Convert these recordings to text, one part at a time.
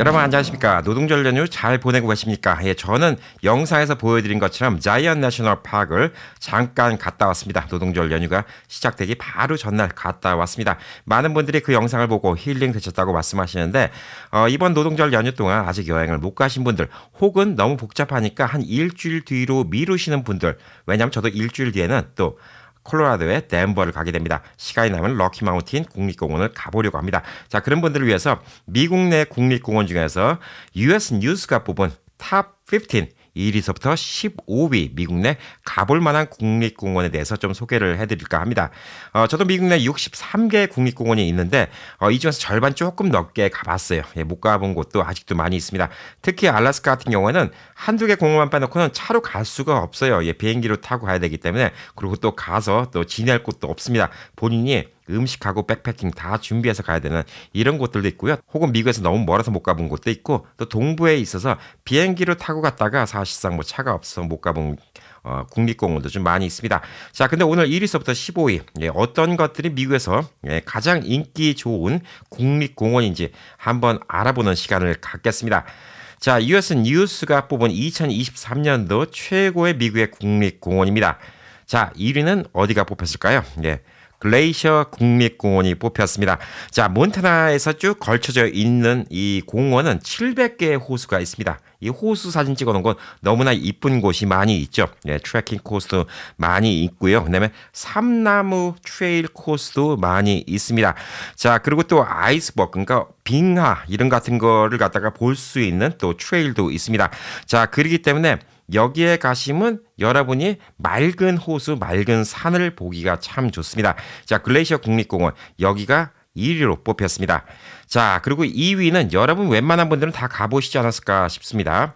여러분 안녕하십니까. 노동절 연휴 잘 보내고 계십니까? 예, 저는 영상에서 보여드린 것처럼 자이언트 내셔널 파크를 잠깐 갔다 왔습니다. 노동절 연휴가 시작되기 바로 전날 갔다 왔습니다. 많은 분들이 그 영상을 보고 힐링 되셨다고 말씀하시는데 이번 노동절 연휴 동안 아직 여행을 못 가신 분들 혹은 너무 복잡하니까 한 일주일 뒤로 미루시는 분들, 왜냐하면 저도 일주일 뒤에는 또 콜로라도의 덴버를 가게 됩니다. 시간이 나면 럭키 마운틴 국립공원을 가보려고 합니다. 자, 그런 분들을 위해서 미국 내 국립공원 중에서 US 뉴스가 뽑은 탑 15 1위서부터 15위 미국 내 가볼 만한 국립공원에 대해서 좀 소개를 해드릴까 합니다. 저도 미국 내 63개 국립공원이 있는데 이 중에서 절반 조금 넘게 가봤어요. 예, 못 가본 곳도 아직도 많이 있습니다. 특히 알래스카 같은 경우에는 한두 개 공원만 빼놓고는 차로 갈 수가 없어요. 예, 비행기로 타고 가야 되기 때문에. 그리고 또 가서 또 지낼 곳도 없습니다. 본인이 음식하고 백패킹 다 준비해서 가야 되는 이런 곳들도 있고요. 혹은 미국에서 너무 멀어서 못 가본 곳도 있고, 또 동부에 있어서 비행기로 타고 갔다가 사실상 뭐 차가 없어서 못 가본 국립공원도 좀 많이 있습니다. 자, 근데 오늘 1위서부터 15위 어떤 것들이 미국에서 가장 인기 좋은 국립공원인지 한번 알아보는 시간을 갖겠습니다. 자, US 뉴스가 뽑은 2023년도 최고의 미국의 국립공원입니다. 자, 1위는 어디가 뽑혔을까요? 예. 글레이셔 국립공원이 뽑혔습니다. 자, 몬타나에서 쭉 걸쳐져 있는 이 공원은 700개의 호수가 있습니다. 이 호수 사진 찍어 놓은 건 너무나 이쁜 곳이 많이 있죠. 예, 트레킹 코스도 많이 있고요. 그다음에 삼나무 트레일 코스도 많이 있습니다. 자, 그리고 또 아이스버그, 그러니까 빙하 이런 같은 거를 갖다가 볼 수 있는 또 트레일도 있습니다. 자, 그렇기 때문에 여기에 가시면 여러분이 맑은 호수, 맑은 산을 보기가 참 좋습니다. 자, 글레이셔 국립공원 여기가 1위로 뽑혔습니다. 자, 그리고 2위는 여러분 웬만한 분들은 다 가보시지 않았을까 싶습니다.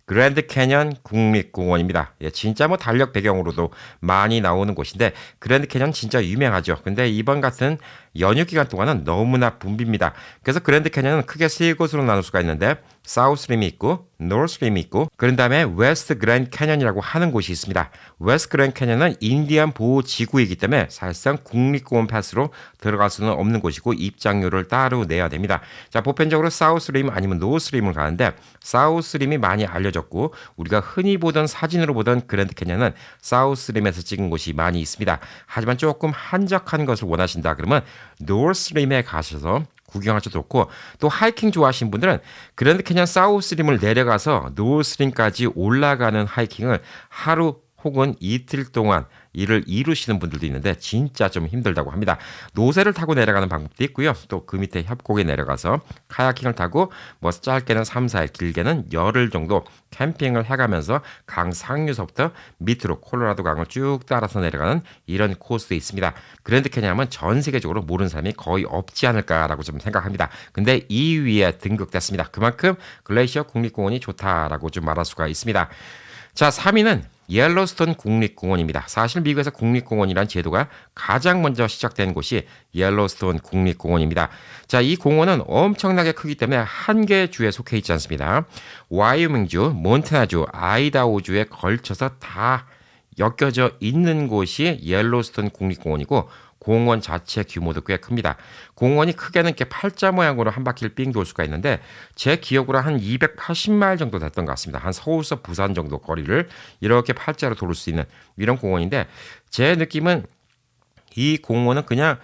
그랜드 캐년 국립공원입니다. 예, 진짜 뭐 달력 배경으로도 많이 나오는 곳인데 그랜드 캐년 진짜 유명하죠. 근데 이번 같은 연휴 기간 동안은 너무나 붐빕니다. 그래서 그랜드 캐년은 크게 세 곳으로 나눌 수가 있는데 사우스림이 있고 노스림이 있고 그런 다음에 웨스트 그랜드 캐년이라고 하는 곳이 있습니다. 웨스트 그랜드 캐년은 인디안 보호 지구이기 때문에 사실상 국립공원 패스로 들어갈 수는 없는 곳이고 입장료를 따로 내야 됩니다. 자, 보편적으로 사우스림 아니면 노스림을 가는데 사우스림이 많이 알려졌고 우리가 흔히 보던 사진으로 보던 그랜드 캐년은 사우스림에서 찍은 곳이 많이 있습니다. 하지만 조금 한적한 것을 원하신다 그러면 노스림에 가셔서 구경하셔도 좋고, 또 하이킹 좋아하시는 분들은 그랜드 캐년 사우스림을 내려가서 노스림까지 올라가는 하이킹을 하루 혹은 이틀 동안 이를 이루시는 분들도 있는데 진짜 좀 힘들다고 합니다. 노새를 타고 내려가는 방법도 있고요. 또 그 밑에 협곡에 내려가서 카야킹을 타고 뭐 짧게는 3, 4일, 길게는 열흘 정도 캠핑을 해가면서 강 상류서부터 밑으로 콜로라도 강을 쭉 따라서 내려가는 이런 코스도 있습니다. 그랜드 캐니언은 전 세계적으로 모르는 사람이 거의 없지 않을까라고 좀 생각합니다. 근데 2위에 등극됐습니다. 그만큼 글레이셔 국립공원이 좋다라고 좀 말할 수가 있습니다. 자, 3위는 옐로스톤 국립공원입니다. 사실 미국에서 국립공원이란 제도가 가장 먼저 시작된 곳이 옐로스톤 국립공원입니다. 자, 이 공원은 엄청나게 크기 때문에 한 개의 주에 속해 있지 않습니다. 와이오밍주, 몬타나주, 아이다호주에 걸쳐서 다 엮여져 있는 곳이 옐로스톤 국립공원이고 공원 자체 규모도 꽤 큽니다. 공원이 크게는 이렇게 팔자 모양으로 한 바퀴를 삥 돌 수가 있는데 제 기억으로 한 280마일 정도 됐던 것 같습니다. 한 서울서 부산 정도 거리를 이렇게 팔자로 돌을 수 있는 이런 공원인데 제 느낌은 이 공원은 그냥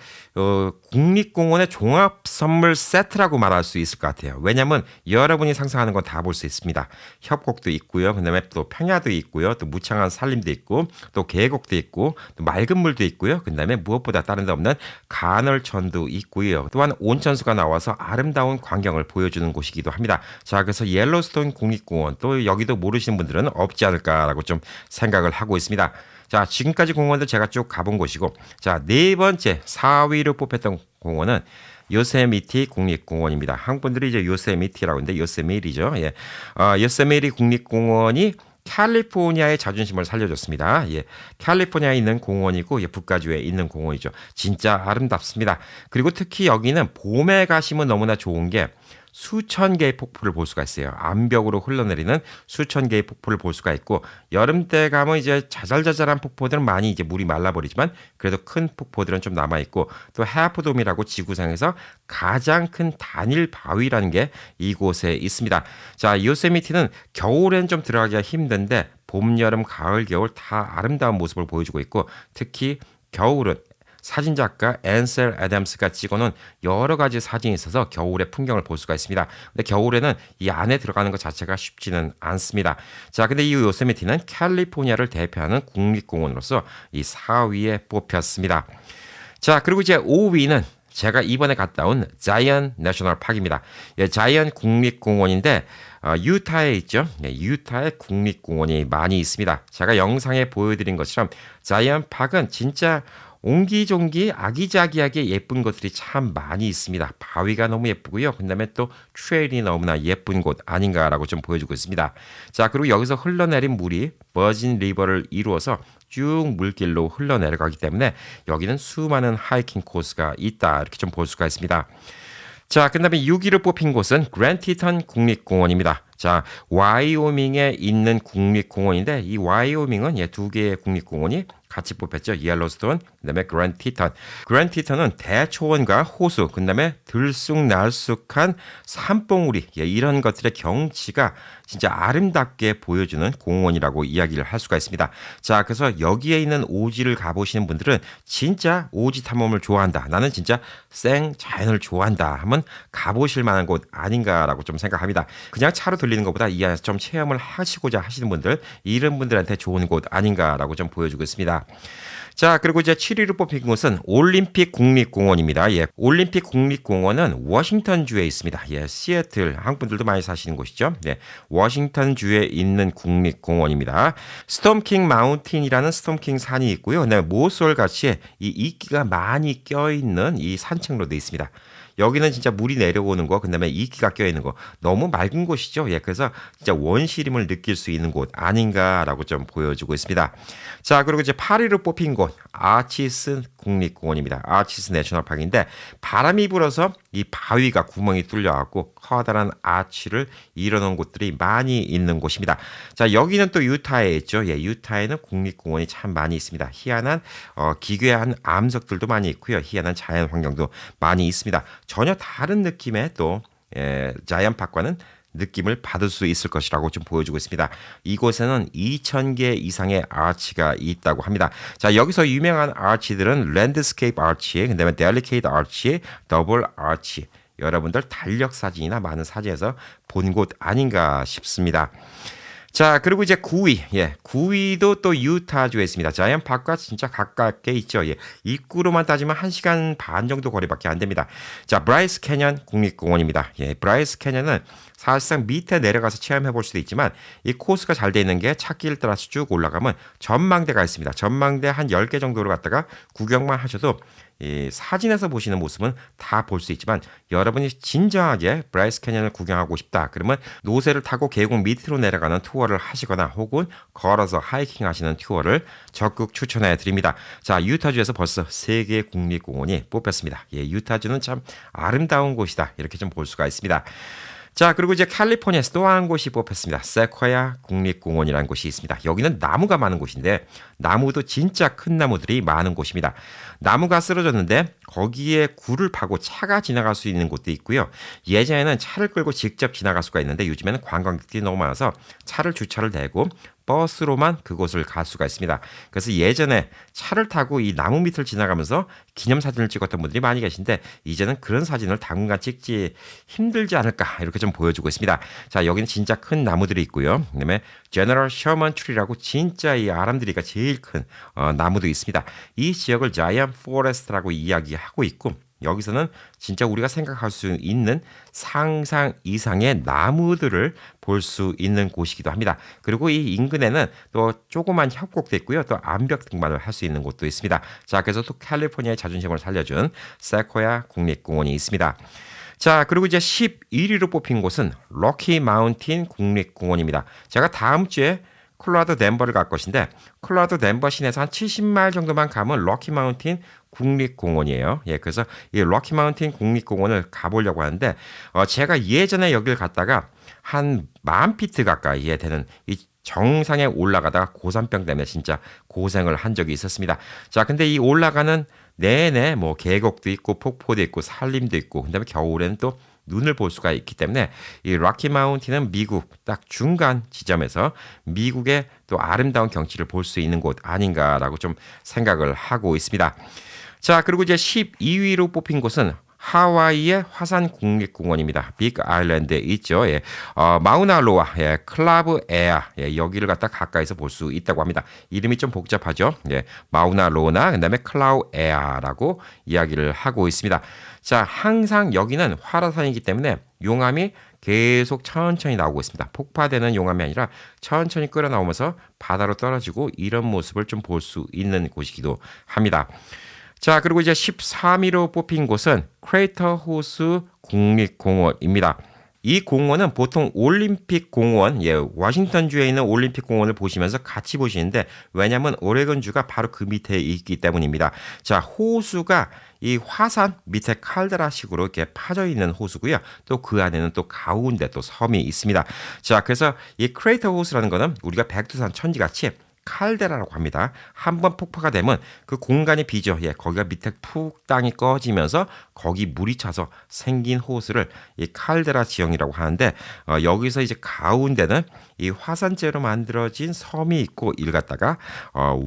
국립공원의 종합선물 세트라고 말할 수 있을 것 같아요. 왜냐하면 여러분이 상상하는 건 다 볼 수 있습니다. 협곡도 있고요. 그다음에 또 평야도 있고요. 또 무창한 산림도 있고 또 계곡도 있고 또 맑은 물도 있고요. 그다음에 무엇보다 다른 데 없는 간헐천도 있고요. 또한 온천수가 나와서 아름다운 광경을 보여주는 곳이기도 합니다. 자, 그래서 옐로스톤 국립공원 또 여기도 모르시는 분들은 없지 않을까라고 좀 생각을 하고 있습니다. 자, 지금까지 공원들 제가 쭉 가본 곳이고, 자, 네 번째 4위로 뽑혔던 공원은 요세미티 국립공원입니다. 한국 분들이 이제 요세미티라고 하는데 요세미리죠. 예. 요세미티 국립공원이 캘리포니아의 자존심을 살려줬습니다. 예, 캘리포니아에 있는 공원이고 북가주에 있는 공원이죠. 진짜 아름답습니다. 그리고 특히 여기는 봄에 가시면 너무나 좋은 게 수천 개의 폭포를 볼 수가 있어요. 암벽으로 흘러내리는 수천 개의 폭포를 볼 수가 있고 여름 때 가면 이제 자잘자잘한 폭포들은 많이 이제 물이 말라버리지만 그래도 큰 폭포들은 좀 남아 있고 또 헤아프돔이라고 지구상에서 가장 큰 단일 바위라는 게 이곳에 있습니다. 자, 요세미티는 겨울엔 좀 들어가기가 힘든데 봄, 여름, 가을, 겨울 다 아름다운 모습을 보여주고 있고 특히 겨울은 사진작가 앤셀 애덤스가 찍어놓은 여러 가지 사진이 있어서 겨울의 풍경을 볼 수가 있습니다. 근데 겨울에는 이 안에 들어가는 것 자체가 쉽지는 않습니다. 자, 근데 이 요세미티는 캘리포니아를 대표하는 국립공원으로서 이 4위에 뽑혔습니다. 자, 그리고 이제 5위는 제가 이번에 갔다 온 자이언 내셔널 파크입니다. 예, 자이언 국립공원인데 유타에 있죠. 예, 유타에 국립공원이 많이 있습니다. 제가 영상에 보여드린 것처럼 자이언 파크는 진짜 옹기종기 아기자기하게 예쁜 것들이 참 많이 있습니다. 바위가 너무 예쁘고요. 그다음에 또 트레일이 너무나 예쁜 곳 아닌가라고 좀 보여주고 있습니다. 자, 그리고 여기서 흘러내린 물이 버진 리버를 이루어서 쭉 물길로 흘러내려가기 때문에 여기는 수많은 하이킹 코스가 있다 이렇게 좀 볼 수가 있습니다. 자, 그다음에 6위로 뽑힌 곳은 그랜드 티턴 국립공원입니다. 자, 와이오밍에 있는 국립공원인데 이 와이오밍은 두 개의 국립공원이 같이 뽑혔죠. 옐로스톤, 그다음에 그랜드 티턴. 그랜드 티턴은 대초원과 호수, 그다음에 들쑥날쑥한 산봉우리 이런 것들의 경치가 진짜 아름답게 보여주는 공원이라고 이야기를 할 수가 있습니다. 자, 그래서 여기에 있는 오지를 가보시는 분들은 진짜 오지 탐험을 좋아한다. 나는 진짜 생 자연을 좋아한다. 하면 가보실 만한 곳 아닌가라고 좀 생각합니다. 그냥 차로 들리는 것보다 이 안에서 좀 체험을 하시고자 하시는 분들, 이런 분들한테 좋은 곳 아닌가라고 좀 보여주고 있습니다. 자, 그리고 이제 7위로 뽑힌 곳은 올림픽 국립공원입니다. 예, 올림픽 국립공원은 워싱턴주에 있습니다. 예, 시애틀 한국 분들도 많이 사시는 곳이죠. 예, 워싱턴주에 있는 국립공원입니다. 스톰킹 마운틴이라는 스톰킹 산이 있고요. 그다음에 모쏠 같이 이 이끼가 많이 껴있는 이 산책로도 있습니다. 여기는 진짜 물이 내려오는 거, 그다음에 이끼가 껴있는 거 너무 맑은 곳이죠. 예, 그래서 진짜 원시림을 느낄 수 있는 곳 아닌가라고 좀 보여주고 있습니다. 자, 그리고 이제 8위로 뽑힌 곳 아치스 국립공원입니다. 아치스 내셔널파크인데 바람이 불어서 이 바위가 구멍이 뚫려갖고 커다란 아치를 이뤄놓은 곳들이 많이 있는 곳입니다. 자, 여기는 또 유타에 있죠. 예, 유타에는 국립공원이 참 많이 있습니다. 희한한 기괴한 암석들도 많이 있고요. 희한한 자연 환경도 많이 있습니다. 전혀 다른 느낌의 또 자이언 파크와는 느낌을 받을 수 있을 것이라고 좀 보여주고 있습니다. 이곳에는 2,000개 이상의 아치가 있다고 합니다. 자, 여기서 유명한 아치들은 랜드스케이프 아치, 그다음에 델리케이트 아치, 더블 아치. 여러분들 달력 사진이나 많은 사진에서 본 곳 아닌가 싶습니다. 자, 그리고 이제 9위. 예, 9위도 또 유타주에 있습니다. 자이언 파크가 진짜 가깝게 있죠. 예, 입구로만 따지면 1시간 반 정도 거리밖에 안 됩니다. 자, 브라이스 캐년 국립공원입니다. 예, 브라이스 캐년은 사실상 밑에 내려가서 체험해 볼 수도 있지만 이 코스가 잘 돼 있는 게 찾길 따라서 쭉 올라가면 전망대가 있습니다. 전망대 한 10개 정도로 갔다가 구경만 하셔도 이 사진에서 보시는 모습은 다 볼 수 있지만 여러분이 진정하게 브라이스 캐년을 구경하고 싶다. 그러면 노새를 타고 계곡 밑으로 내려가는 투어를 하시거나 혹은 걸어서 하이킹 하시는 투어를 적극 추천해 드립니다. 자, 유타주에서 벌써 3개의 국립공원이 뽑혔습니다. 예, 유타주는 참 아름다운 곳이다. 이렇게 좀 볼 수가 있습니다. 자, 그리고 이제 캘리포니아에서 또 한 곳이 뽑혔습니다. 세쿼야 국립공원이라는 곳이 있습니다. 여기는 나무가 많은 곳인데 나무도 진짜 큰 나무들이 많은 곳입니다. 나무가 쓰러졌는데 거기에 굴을 파고 차가 지나갈 수 있는 곳도 있고요. 예전에는 차를 끌고 직접 지나갈 수가 있는데 요즘에는 관광객들이 너무 많아서 차를 주차를 대고 버스로만 그곳을 갈 수가 있습니다. 그래서 예전에 차를 타고 이 나무 밑을 지나가면서 기념사진을 찍었던 분들이 많이 계신데 이제는 그런 사진을 당분간 찍지 힘들지 않을까 이렇게 좀 보여주고 있습니다. 자, 여기는 진짜 큰 나무들이 있고요. 그다음에 제너럴 셔먼 트리라고 진짜 이 아람들이가 제일 큰 나무도 있습니다. 이 지역을 자이언트 포레스트라고 이야기하고 있고 여기서는 진짜 우리가 생각할 수 있는 상상 이상의 나무들을 볼 수 있는 곳이기도 합니다. 그리고 이 인근에는 또 조그만 협곡도 있고요. 또 암벽 등반을 할 수 있는 곳도 있습니다. 자, 그래서 또 캘리포니아의 자존심을 살려준 세코야 국립공원이 있습니다. 자, 그리고 이제 11위로 뽑힌 곳은 로키 마운틴 국립공원입니다. 제가 다음 주에 콜로라도 덴버를 갈 것인데 콜로라도 덴버 시내에서 한 70마일 정도만 가면 로키 마운틴 국립공원이에요. 예, 그래서 이 로키 마운틴 국립공원을 가보려고 하는데 제가 예전에 여기를 갔다가 한 10,000피트 가까이에 되는 이 정상에 올라가다가 고산병 때문에 진짜 고생을 한 적이 있었습니다. 자, 근데 이 올라가는 내내 뭐 계곡도 있고 폭포도 있고 산림도 있고 그다음에 겨울에는 또 눈을 볼 수가 있기 때문에 이 로키 마운틴은 미국 딱 중간 지점에서 미국의 또 아름다운 경치를 볼 수 있는 곳 아닌가라고 좀 생각을 하고 있습니다. 자, 그리고 이제 12위로 뽑힌 곳은 하와이의 화산 국립공원입니다. 빅 아일랜드에 있죠. 예. 마우나로아, 예, 클라브 에아, 예, 여기를 갖다 가까이서 볼 수 있다고 합니다. 이름이 좀 복잡하죠. 예, 마우나로나, 그다음에 클라우 에아라고 이야기를 하고 있습니다. 자, 항상 여기는 활화산이기 때문에 용암이 계속 천천히 나오고 있습니다. 폭파되는 용암이 아니라 천천히 끓어나오면서 바다로 떨어지고 이런 모습을 좀 볼 수 있는 곳이기도 합니다. 자, 그리고 이제 13위로 뽑힌 곳은 크레이터 호수 국립공원입니다. 이 공원은 보통 올림픽 공원, 예, 워싱턴주에 있는 올림픽 공원을 보시면서 같이 보시는데 왜냐하면 오레곤주가 바로 그 밑에 있기 때문입니다. 자, 호수가 이 화산 밑에 칼데라식으로 이렇게 파져 있는 호수고요. 또 그 안에는 또 가운데 또 섬이 있습니다. 자, 그래서 이 크레이터 호수라는 거는 우리가 백두산 천지같이 칼데라라고 합니다. 한번 폭파가 되면 그 공간이 비죠. 예, 거기가 밑에 푹 땅이 꺼지면서 거기 물이 차서 생긴 호수를 이 칼데라 지형이라고 하는데 여기서 이제 가운데는 이 화산재로 만들어진 섬이 있고 이를 갖다가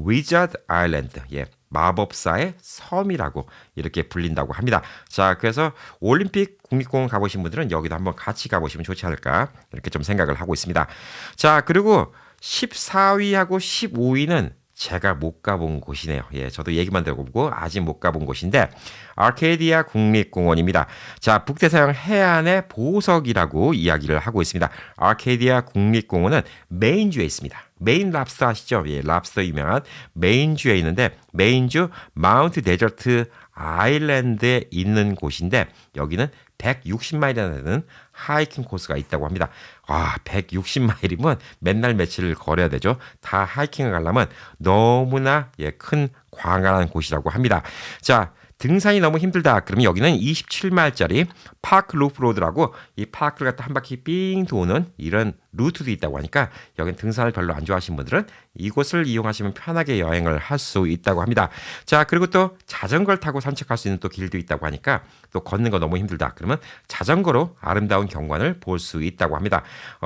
위자드 아일랜드, 예, 마법사의 섬이라고 이렇게 불린다고 합니다. 자, 그래서 올림픽 국립공원 가보신 분들은 여기도 한번 같이 가보시면 좋지 않을까 이렇게 좀 생각을 하고 있습니다. 자, 그리고 14위하고 15위는 제가 못 가본 곳이네요. 예, 저도 얘기만 들어보고 아직 못 가본 곳인데 아케디아 국립공원입니다. 자, 북대서양 해안의 보석이라고 이야기를 하고 있습니다. 아케디아 국립공원은 메인주에 있습니다. 메인 랍스터 아시죠? 예, 랍스터 유명한 메인주에 있는데 메인주 마운트 데저트 아일랜드에 있는 곳인데 여기는 160마일이나 되는 하이킹 코스가 있다고 합니다. 160마일이면 맨날 며칠을 걸어야 되죠. 다 하이킹을 가려면 너무나 큰 광활한 곳이라고 합니다. 자, 등산이 너무 힘들다. 그러면 여기는 27마일짜리 파크 루프 로드라고 이 파크를 갖다 한 바퀴 삥 도는 이런 루트도 있다고 하니까 여긴 등산을 별로 안 좋아하시는 분들은 이곳을 이용하시면 편하게 여행을 할 수 있다고 합니다. 자, 그리고 또 자전거를 타고 산책할 수 있는 또 길도 있다고 하니까 또 걷는 거 너무 힘들다. 그러면 자전거로 아름다운 경관을 볼 수 있다고 합니다.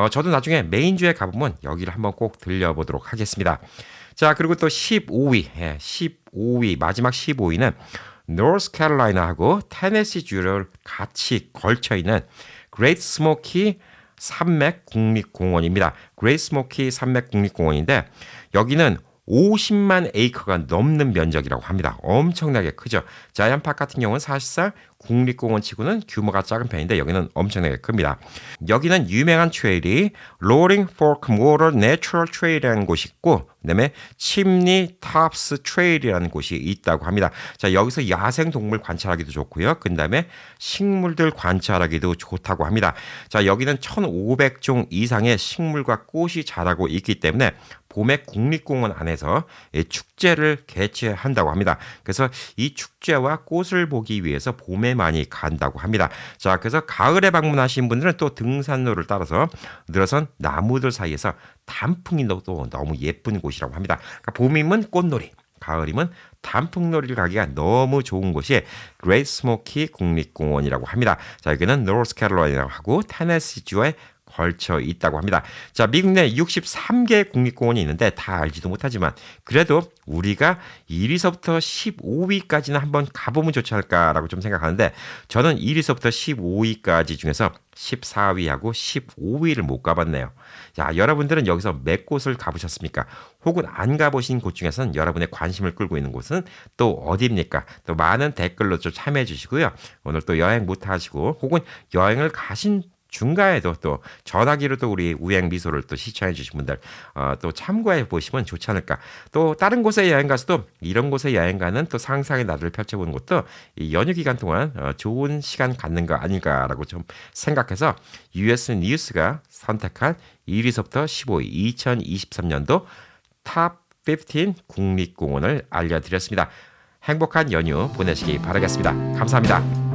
저도 나중에 메인주에 가보면 여기를 한번 꼭 들려보도록 하겠습니다. 자, 그리고 또 15위, 15위, 마지막 15위는 노스캐롤라이나하고 테네시주를 같이 걸쳐있는 그레이트 스모키 산맥 국립공원입니다. 그레이트 스모키 산맥 국립공원인데 여기는 50만 에이커가 넘는 면적이라고 합니다. 엄청나게 크죠. 자이언트파크 같은 경우는 사실상 국립공원 치고는 규모가 작은 편인데 여기는 엄청나게 큽니다. 여기는 유명한 트레일이 로링 포크 모터 내추럴 트레일이라는 곳이 있고 그다음에 침니 탑스 트레일이라는 곳이 있다고 합니다. 자, 여기서 야생 동물 관찰하기도 좋고요. 그다음에 식물들 관찰하기도 좋다고 합니다. 자, 여기는 1,500종 이상의 식물과 꽃이 자라고 있기 때문에 봄에 국립공원 안에서 축제를 개최한다고 합니다. 그래서 이 축제와 꽃을 보기 위해서 봄에 많이 간다고 합니다. 자, 그래서 가을에 방문하신 분들은 또 등산로를 따라서 늘어선 나무들 사이에서 단풍이 또 너무 예쁜 곳이라고 합니다. 그러니까 봄이면 꽃놀이, 가을이면 단풍놀이를 가기가 너무 좋은 곳이 그레이트 스모키 국립공원이라고 합니다. 자, 여기는 노스캐롤라이나하고 테네시주에 걸쳐 있다고 합니다. 자, 미국 내 63개 국립공원이 있는데 다 알지도 못하지만 그래도 우리가 1위서부터 15위까지는 한번 가보면 좋지 않을까라고 좀 생각하는데 저는 1위서부터 15위까지 중에서 14위하고 15위를 못 가봤네요. 자, 여러분들은 여기서 몇 곳을 가보셨습니까? 혹은 안 가보신 곳 중에서는 여러분의 관심을 끌고 있는 곳은 또 어디입니까? 또 많은 댓글로 좀 참여해 주시고요. 오늘 또 여행 못 하시고 혹은 여행을 가신 중간에도 또 전화기로도 우리 우행 미소를 또 시청해 주신 분들 또 참고해 보시면 좋지 않을까. 또 다른 곳에 여행 가서도 이런 곳에 여행 가는 또 상상의 나를 펼쳐보는 것도 이 연휴 기간 동안 좋은 시간 갖는 거 아닐까라고 좀 생각해서 US 뉴스가 선택한 1위서부터 15위 2023년도 탑 15 국립공원을 알려드렸습니다. 행복한 연휴 보내시기 바라겠습니다. 감사합니다.